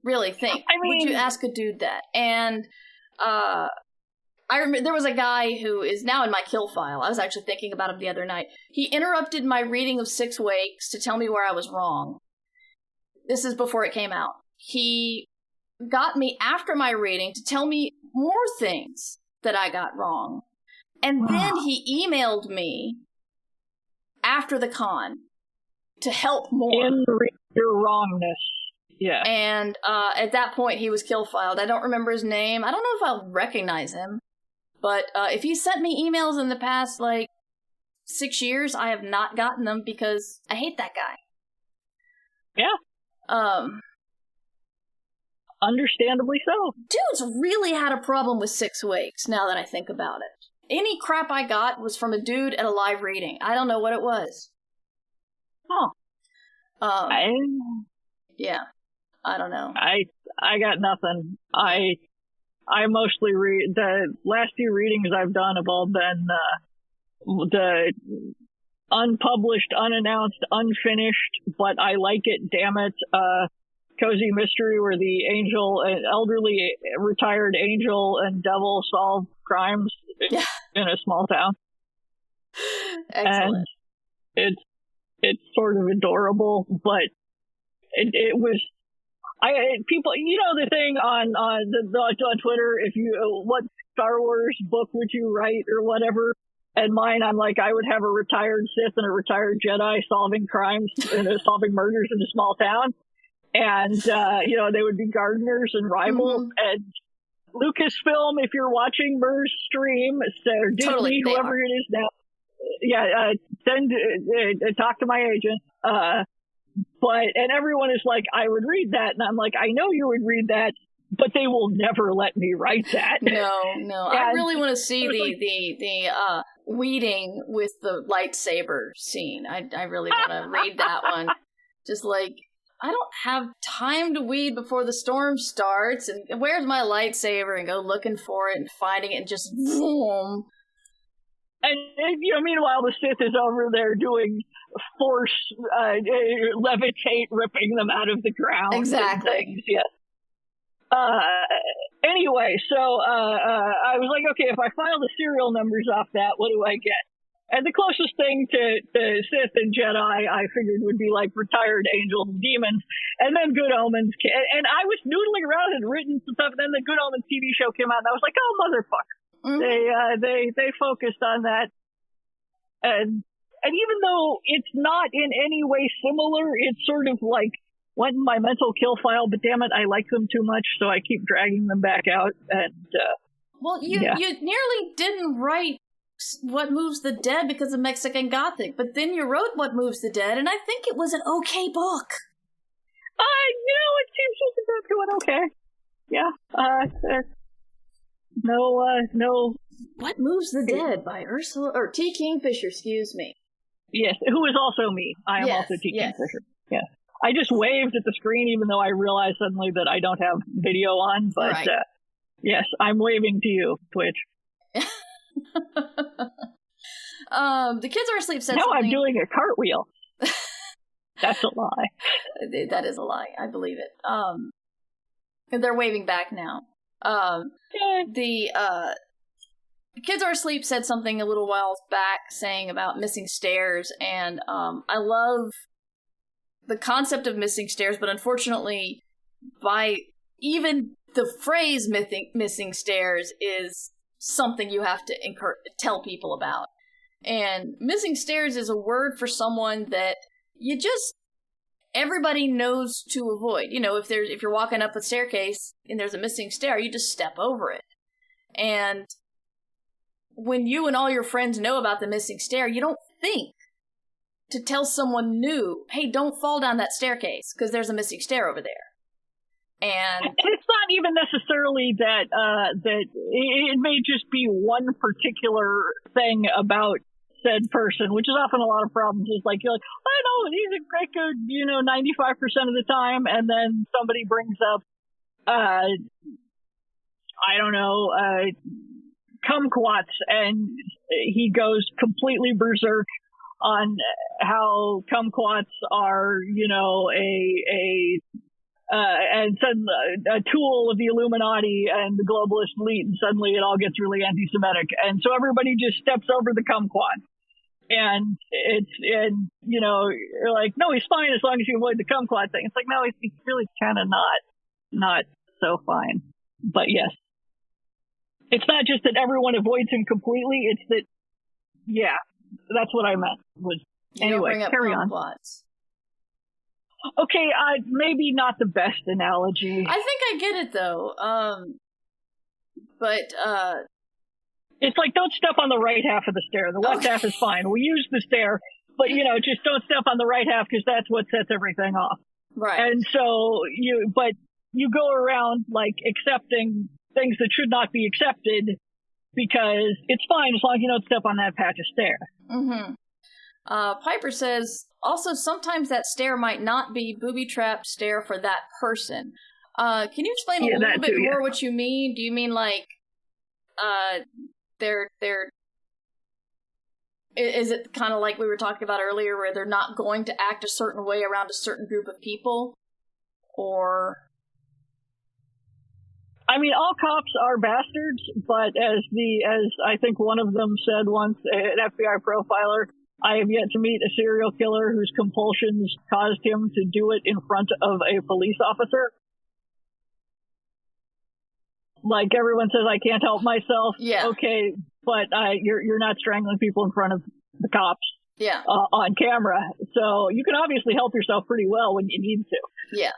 Really think. I mean, would you ask a dude that? And, I remember there was a guy who is now in my kill file. I was actually thinking about him the other night. He interrupted my reading of Six Wakes to tell me where I was wrong. This is before it came out. He got me after my reading to tell me more things that I got wrong. And then he emailed me after the con to help more. In your wrongness. Yeah. And at that point, he was kill filed. I don't remember his name. I don't know if I'll recognize him. But if he sent me emails in the past, 6 years, I have not gotten them because I hate that guy. Yeah. Understandably so. Dude's really had a problem with Six Wakes, now that I think about it. Any crap I got was from a dude at a live reading. I don't know what it was. Huh. Yeah. I don't know. I got nothing. I mostly read, the last few readings I've done have all been the unpublished, unannounced, unfinished, but I like it, damn it, cozy mystery where the elderly retired angel and devil solve crimes in a small town. Excellent. And it's sort of adorable, but it was, people, the thing on Twitter, what Star Wars book would you write or whatever, and mine, I'm like, I would have a retired Sith and a retired Jedi solving crimes and solving murders in a small town, and they would be gardeners and rivals. And Lucasfilm, if you're watching Mer's stream, or Disney, totally, whoever it is now, talk to my agent. And everyone is like, I would read that. And I'm like, I know you would read that, but they will never let me write that. No. I really want to see the weeding with the lightsaber scene. I really want to read that one. Just I don't have time to weed before the storm starts. And where's my lightsaber? And go looking for it and finding it and just boom. And meanwhile, the Sith is over there doing force levitate, ripping them out of the ground. Exactly. Yes. Anyway, so I was like, okay, if I file the serial numbers off that, what do I get? And the closest thing to Sith and Jedi, I figured would be retired angels and demons, and then Good Omens. And I was noodling around and written some stuff, and then the Good Omens TV show came out, and I was like, oh, motherfucker. Mm-hmm. They focused on that, and even though it's not in any way similar, it's sort of went in my mental kill file. But damn it, I like them too much, so I keep dragging them back out. And you nearly didn't write What Moves the Dead because of Mexican Gothic, but then you wrote What Moves the Dead, and I think it was an okay book. It seems like it's doing okay. Yeah. No. What Moves the Dead by Ursula, or T. Kingfisher, excuse me. Yes, who is also me. I am also T. Kingfisher. Yeah. I just waved at the screen even though I realized suddenly that I don't have video on, but right. Yes, I'm waving to you, Twitch. The kids are asleep said now something. I'm doing a cartwheel. That's a lie. That is a lie. I believe it. And they're waving back now. The Kids Are Asleep said something a little while back saying about missing stairs, and I love the concept of missing stairs, but unfortunately, by even the phrase missing stairs is something you have to tell people about. And missing stairs is a word for someone that everybody knows to avoid. If you're walking up a staircase and there's a missing stair, you just step over it. And when you and all your friends know about the missing stair, you don't think to tell someone new, hey, don't fall down that staircase because there's a missing stair over there. And it's not even necessarily that it may just be one particular thing about said person, which is often a lot of problems. It's like, you're like, I know, he's a great good, 95% of the time, and then somebody brings up, I don't know, kumquats, and he goes completely berserk on how kumquats are, and suddenly a tool of the Illuminati and the globalist elite, and suddenly it all gets really anti-Semitic, and so everybody just steps over the kumquat, and you're like, no, he's fine as long as you avoid the kumquat thing. It's like, no, he's really kind of not so fine. But yes, it's not just that everyone avoids him completely; it's that, yeah, that's what I meant. Anyway, carry on. Okay, maybe not the best analogy. I think I get it, though. But it's like, don't step on the right half of the stair. The left half is fine. We use the stair, but, just don't step on the right half because that's what sets everything off. Right. And so you go around, like, accepting things that should not be accepted because it's fine as long as you don't step on that patch of stair. Mm-hmm. Piper says, also, sometimes that stair might not be booby-trapped stair for that person. Can you explain a little bit more what you mean? Do you mean, like, is it kind of like we were talking about earlier, where they're not going to act a certain way around a certain group of people? Or... I mean, all cops are bastards, but as I think one of them said once, an FBI profiler, I have yet to meet a serial killer whose compulsions caused him to do it in front of a police officer. Like, everyone says, I can't help myself. Yeah. Okay, but you're not strangling people in front of the cops. Yeah. On camera. So you can obviously help yourself pretty well when you need to. Yeah.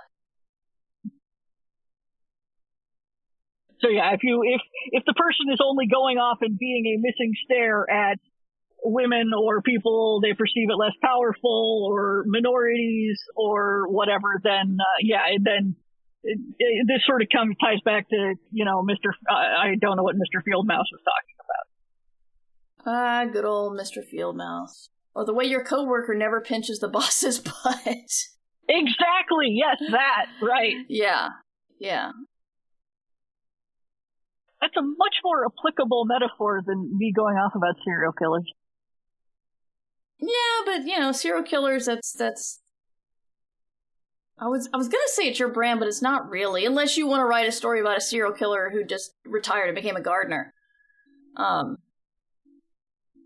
So yeah, if the person is only going off and being a missing stare at women or people they perceive it less powerful or minorities or whatever, then this sort of ties back to Mr. I don't know what Mr. Fieldmouse was talking about. Good old Mr. Fieldmouse. Or the way your coworker never pinches the boss's butt. Exactly. Yes, that. Right. Yeah. Yeah. That's a much more applicable metaphor than me going off about serial killers. Yeah, but serial killers, that's I was gonna say it's your brand, but it's not really, unless you want to write a story about a serial killer who just retired and became a gardener.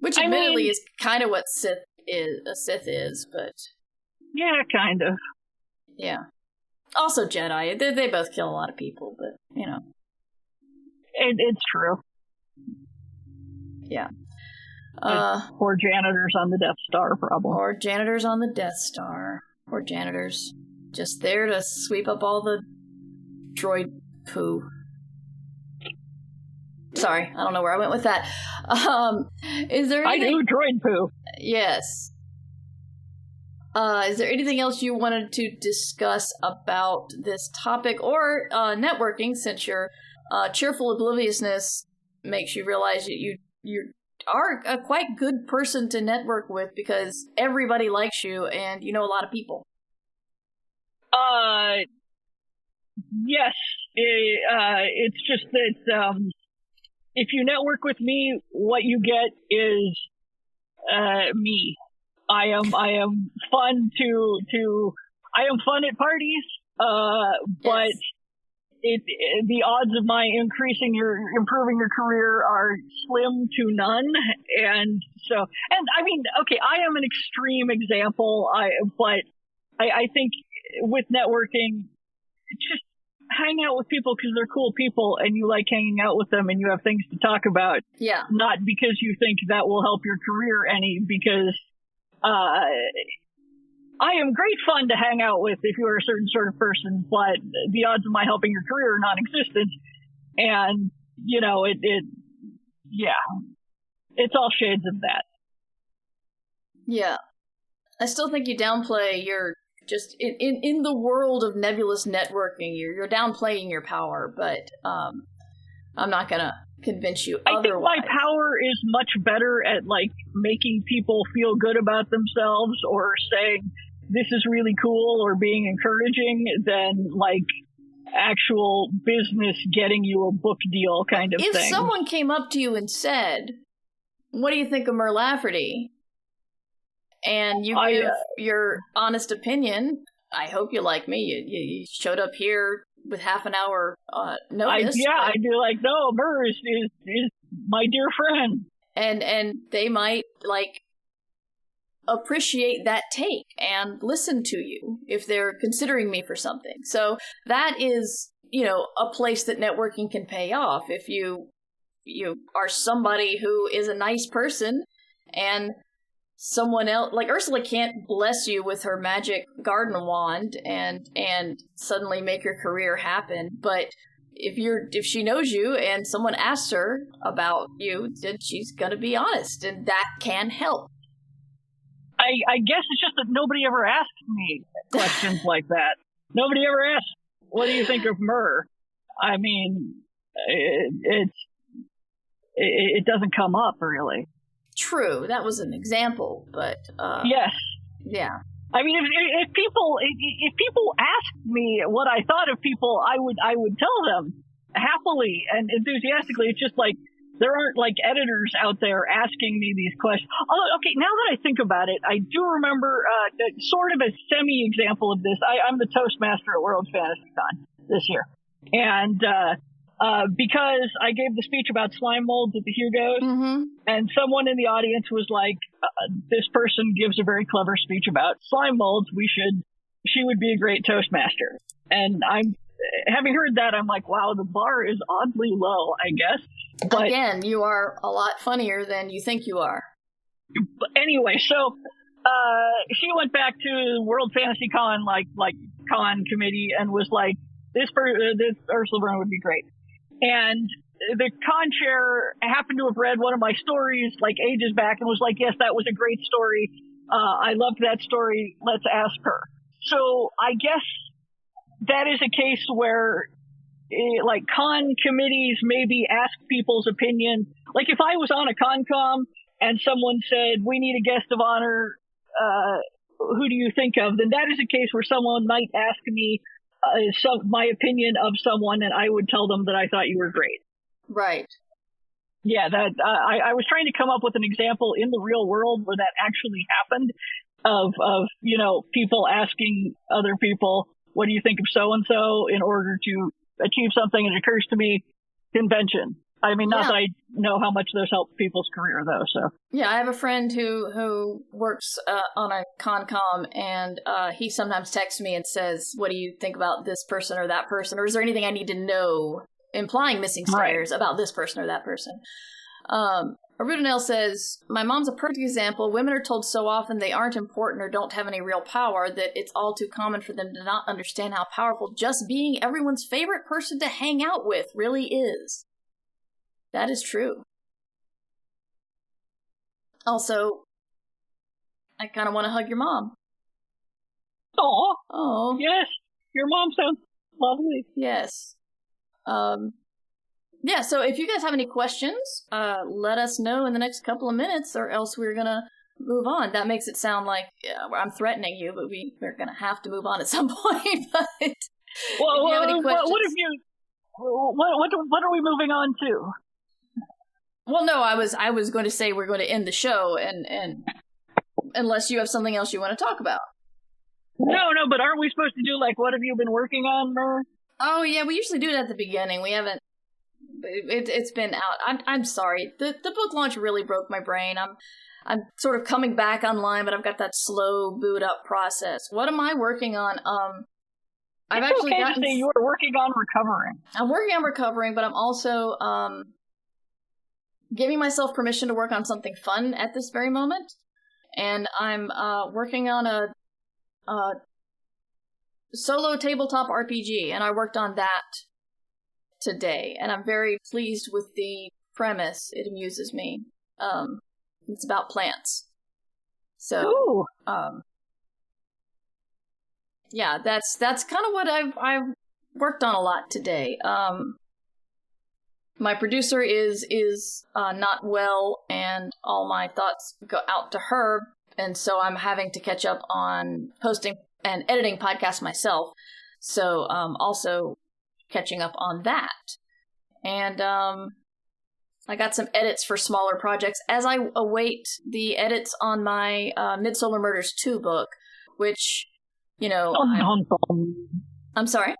Which admittedly is kind of what a Sith is, but yeah, kind of. Yeah. Also Jedi. They both kill a lot of people, but It's true. Yeah. Or janitors on the Death Star, probably. Or janitors on the Death Star. Or janitors just there to sweep up all the droid poo. Sorry, I don't know where I went with that. Is there anything... I do droid poo. Yes. Is there anything else you wanted to discuss about this topic or networking, since your cheerful obliviousness makes you realize that you are a quite good person to network with because everybody likes you and you know a lot of people? Yes. It's just that if you network with me, what you get is me. I am fun I am fun at parties, but yes. The odds of my improving your career are slim to none. And I mean, okay, I am an extreme example, but I think with networking, just hang out with people because they're cool people and you like hanging out with them and you have things to talk about. Yeah. Not because you think that will help your career any, because I am great fun to hang out with if you're a certain sort of person, but the odds of my helping your career are non-existent. And, it's all shades of that. Yeah. I still think you downplay your just in the world of nebulous networking. You're downplaying your power, but I'm not gonna convince you otherwise. I think my power is much better at like making people feel good about themselves or saying this is really cool or being encouraging than like actual business getting you a book deal kind of thing. If someone came up to you and said, "What do you think of Mer Lafferty?" and you give your honest opinion, I hope you like me. You showed up here with half an hour notice. I'd be like, no, Mer is my dear friend. And they might, like, appreciate that take and listen to you if they're considering me for something. So that is, a place that networking can pay off. If you are somebody who is a nice person and someone else, like Ursula can't bless you with her magic garden wand and suddenly make your career happen, but if she knows you and someone asks her about you, then she's gonna be honest, and that can help. I guess it's just that nobody ever asks me questions like that. Nobody ever asks, what do you think of Mer? I mean, it doesn't come up really. True, that was an example, but yes, yeah. I mean, if people asked me what I thought of people, I would tell them happily and enthusiastically. It's just like there aren't like editors out there asking me these questions. Although, okay, now that I think about it, I do remember sort of a semi-example of this. I'm the Toastmaster at World Fantasy Con this year, and because I gave the speech about slime molds at the Hugos, and someone in the audience was like, this person gives a very clever speech about slime molds. She would be a great Toastmaster. And having heard that, I'm like, wow, the bar is oddly low, I guess. But again, you are a lot funnier than you think you are. But anyway, so she went back to World Fantasy Con, like con committee, and was like, this Ursula Vernon would be great. And the con chair happened to have read one of my stories like ages back and was like, yes, that was a great story. I loved that story. Let's ask her. So I guess that is a case where like con committees maybe ask people's opinion. Like if I was on a ConCom and someone said, we need a guest of honor, who do you think of? Then that is a case where someone might ask me my opinion of someone, and I would tell them that I thought you were great. Right. Yeah, that I was trying to come up with an example in the real world where that actually happened of people asking other people, what do you think of so-and-so in order to achieve something, and it occurs to me, convention. I mean, not that I know how much those help people's career, though, so. Yeah, I have a friend who works on a ConCom, and he sometimes texts me and says, what do you think about this person or that person? Or is there anything I need to know, implying missing stairs, about this person or that person? Arudinel says, my mom's a perfect example. Women are told so often they aren't important or don't have any real power that it's all too common for them to not understand how powerful just being everyone's favorite person to hang out with really is. That is true. Also, I kind of want to hug your mom. Aw. Oh. Yes. Your mom sounds lovely. Yes. Yeah, so if you guys have any questions, let us know in the next couple of minutes, or else we're going to move on. That makes it sound like I'm threatening you, but we're going to have to move on at some point. But well, if you have any questions... What are we moving on to? Well, no, I was going to say we're going to end the show, and unless you have something else you want to talk about. No, but aren't we supposed to do, like, what have you been working on, Mer? Oh, yeah, we usually do it at the beginning. We haven't... It's been out. I'm sorry. The book launch really broke my brain. I'm sort of coming back online, but I've got that slow boot up process. What am I working on? I've actually okay to say you are working on recovering. I'm working on recovering, but I'm also giving myself permission to work on something fun at this very moment. And I'm working on a solo tabletop RPG, and I worked on that today, and I'm very pleased with the premise. It amuses me. It's about plants. So, Ooh. Yeah, that's kind of what I've worked on a lot today. My producer is not well, and all my thoughts go out to her, and so I'm having to catch up on posting and editing podcasts myself. So also catching up on that, and I got some edits for smaller projects as I await the edits on my Midsolar Murders 2 book, which, I'm sorry?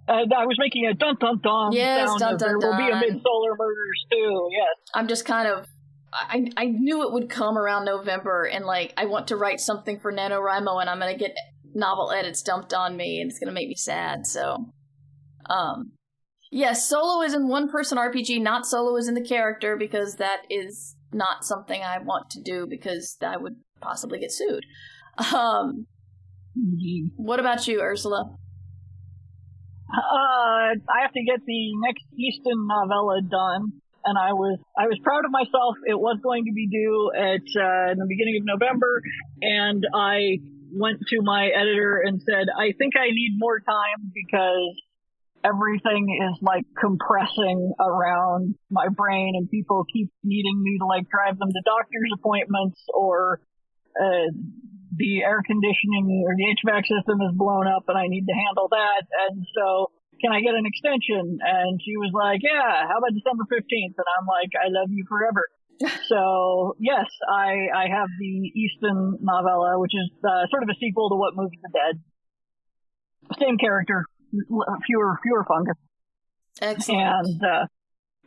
I was making a dun-dun-dun yes, sound dun, of dun, there will be a dun. Midsolar Murders 2, yes. I'm just kind of... I knew it would come around November, and, I want to write something for NaNoWriMo, and I'm going to get novel edits dumped on me, and it's going to make me sad, so... Yes, solo is in one-person RPG, not solo is in the character, because that is not something I want to do, because I would possibly get sued. What about you, Ursula? I have to get the next Easton novella done, and I was proud of myself. It was going to be due at in the beginning of November, and I went to my editor and said, I think I need more time because everything is compressing around my brain, and people keep needing me to drive them to doctor's appointments, or the air conditioning or the HVAC system is blown up and I need to handle that. And so can I get an extension? And she was like, yeah, how about December 15th? And I'm like, I love you forever. So yes, I have the Easton novella, which is sort of a sequel to What Moves the Dead. Same character, fewer fungus. Excellent. And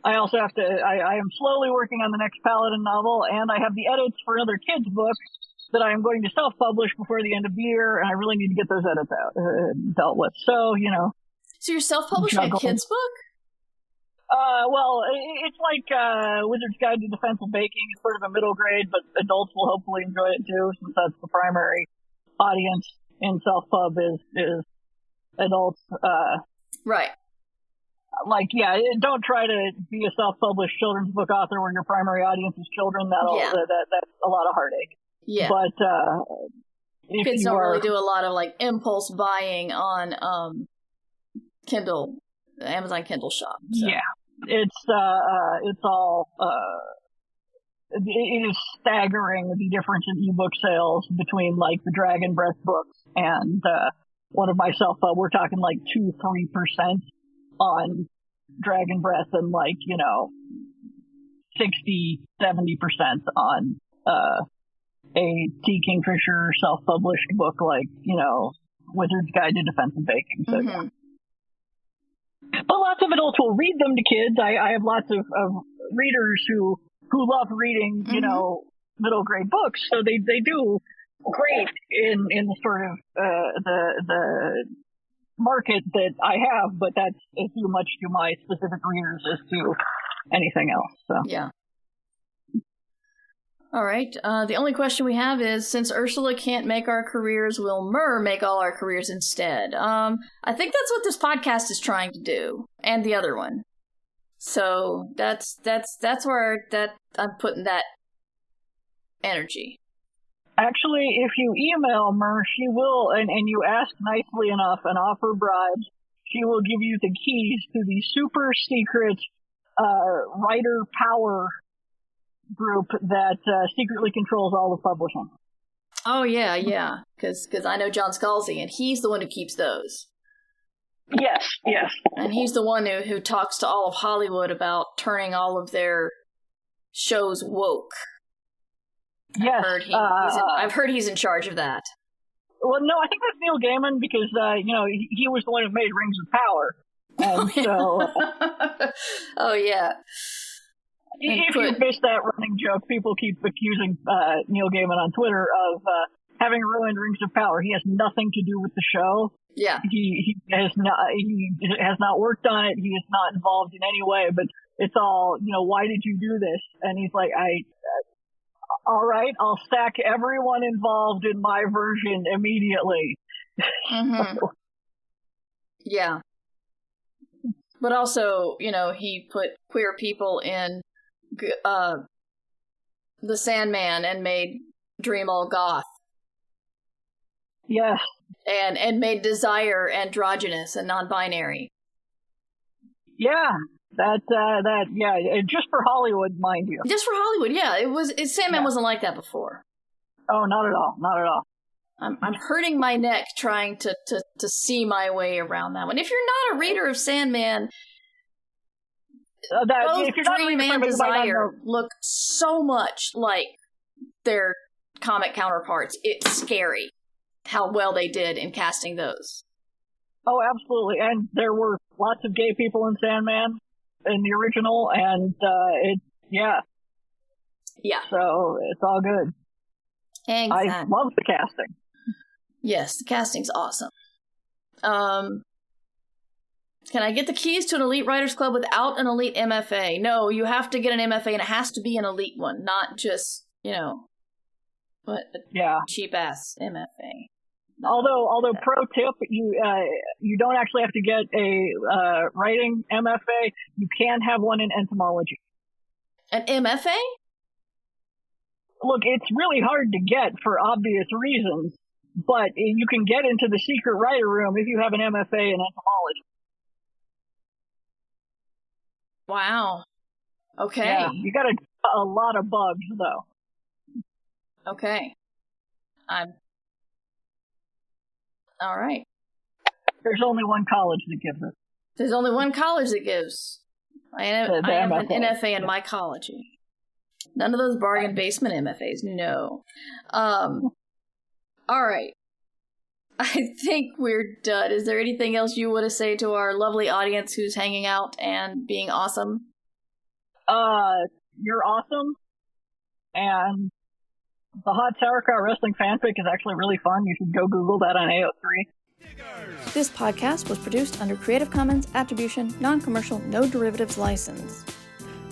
I also have to, I am slowly working on the next Paladin novel, and I have the edits for another kid's book that I am going to self-publish before the end of the year, and I really need to get those edits out, dealt with. So, So you're self-publishing a kid's book? Well, it's like Wizard's Guide to Defensive Baking. It's sort of a middle grade, but adults will hopefully enjoy it too, since that's the primary audience in self-pub is adults. Right. Don't try to be a self-published children's book author where your primary audience is children. That's a lot of heartache. Yeah. But kids don't really do a lot of impulse buying on Kindle, the Amazon Kindle shop. So. Yeah, it's all it is staggering the difference in ebook sales between the Dragon Breath books and one of my self-pub. We're talking 2-3% on Dragon Breath, and 60-70% on a T. Kingfisher self-published book Wizard's Guide to Defensive Baking. So, yeah. But lots of adults will read them to kids. I have lots of readers who love reading, middle grade books. So they do great in the sort of the market that I have, but that's as much to my specific readers as to anything else. So yeah. All right. The only question we have is, since Ursula can't make our careers, will Mur make all our careers instead? I think that's what this podcast is trying to do, and the other one. So that's where I'm putting that energy. Actually, if you email Mur, she will, and you ask nicely enough and offer bribes, she will give you the keys to the super secret writer power group that secretly controls all the publishing. Oh, yeah, because I know John Scalzi, and he's the one who keeps those. Yes. And he's the one who talks to all of Hollywood about turning all of their shows woke. Yes. I've heard he's in charge of that. Well, no, I think that's Neil Gaiman, because, he was the one who made Rings of Power. And so... Oh, yeah. If you missed that running joke, people keep accusing Neil Gaiman on Twitter of having ruined Rings of Power. He has nothing to do with the show. Yeah. He has not worked on it. He is not involved in any way, but it's all, why did you do this? And he's like, all right, I'll stack everyone involved in my version immediately. Mm-hmm. Yeah. But also, he put queer people in The Sandman and made dream all goth. Yes. And made Desire androgynous and non-binary. Yeah. Just for Hollywood, mind you. Just for Hollywood, yeah. Sandman wasn't like that before. Oh, not at all. Not at all. I'm hurting my neck trying to see my way around that one. If you're not a reader of Sandman, both Dream and Desire look so much like their comic counterparts. It's scary how well they did in casting those. Oh, absolutely. And there were lots of gay people in Sandman in the original, and yeah. So it's all good. Exactly. I love the casting. Yes, the casting's awesome. Can I get the keys to an elite writers club without an elite MFA? No, you have to get an MFA, and it has to be an elite one, not just, cheap ass MFA. Although pro tip, you don't actually have to get a writing MFA. You can have one in entomology. An MFA? Look, it's really hard to get for obvious reasons, but you can get into the secret writer room if you have an MFA in entomology. Wow. Okay. Yeah, you got a lot of bugs, though. Okay. All right. There's only one college that gives it. There's only one college that gives. I have an NFA in mycology. None of those bargain basement MFAs. No. All right. I think we're done. Is there anything else you want to say to our lovely audience who's hanging out and being awesome? You're awesome. And the Hot Sauerkraut Wrestling fanfic is actually really fun. You should go Google that on AO3. This podcast was produced under Creative Commons Attribution, Non-Commercial, No Derivatives License.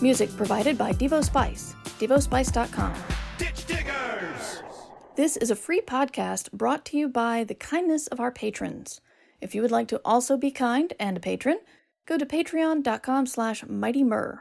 Music provided by Devo Spice, devospice.com. Ditch Diggers! This is a free podcast brought to you by the kindness of our patrons. If you would like to also be kind and a patron, go to patreon.com/mightymur.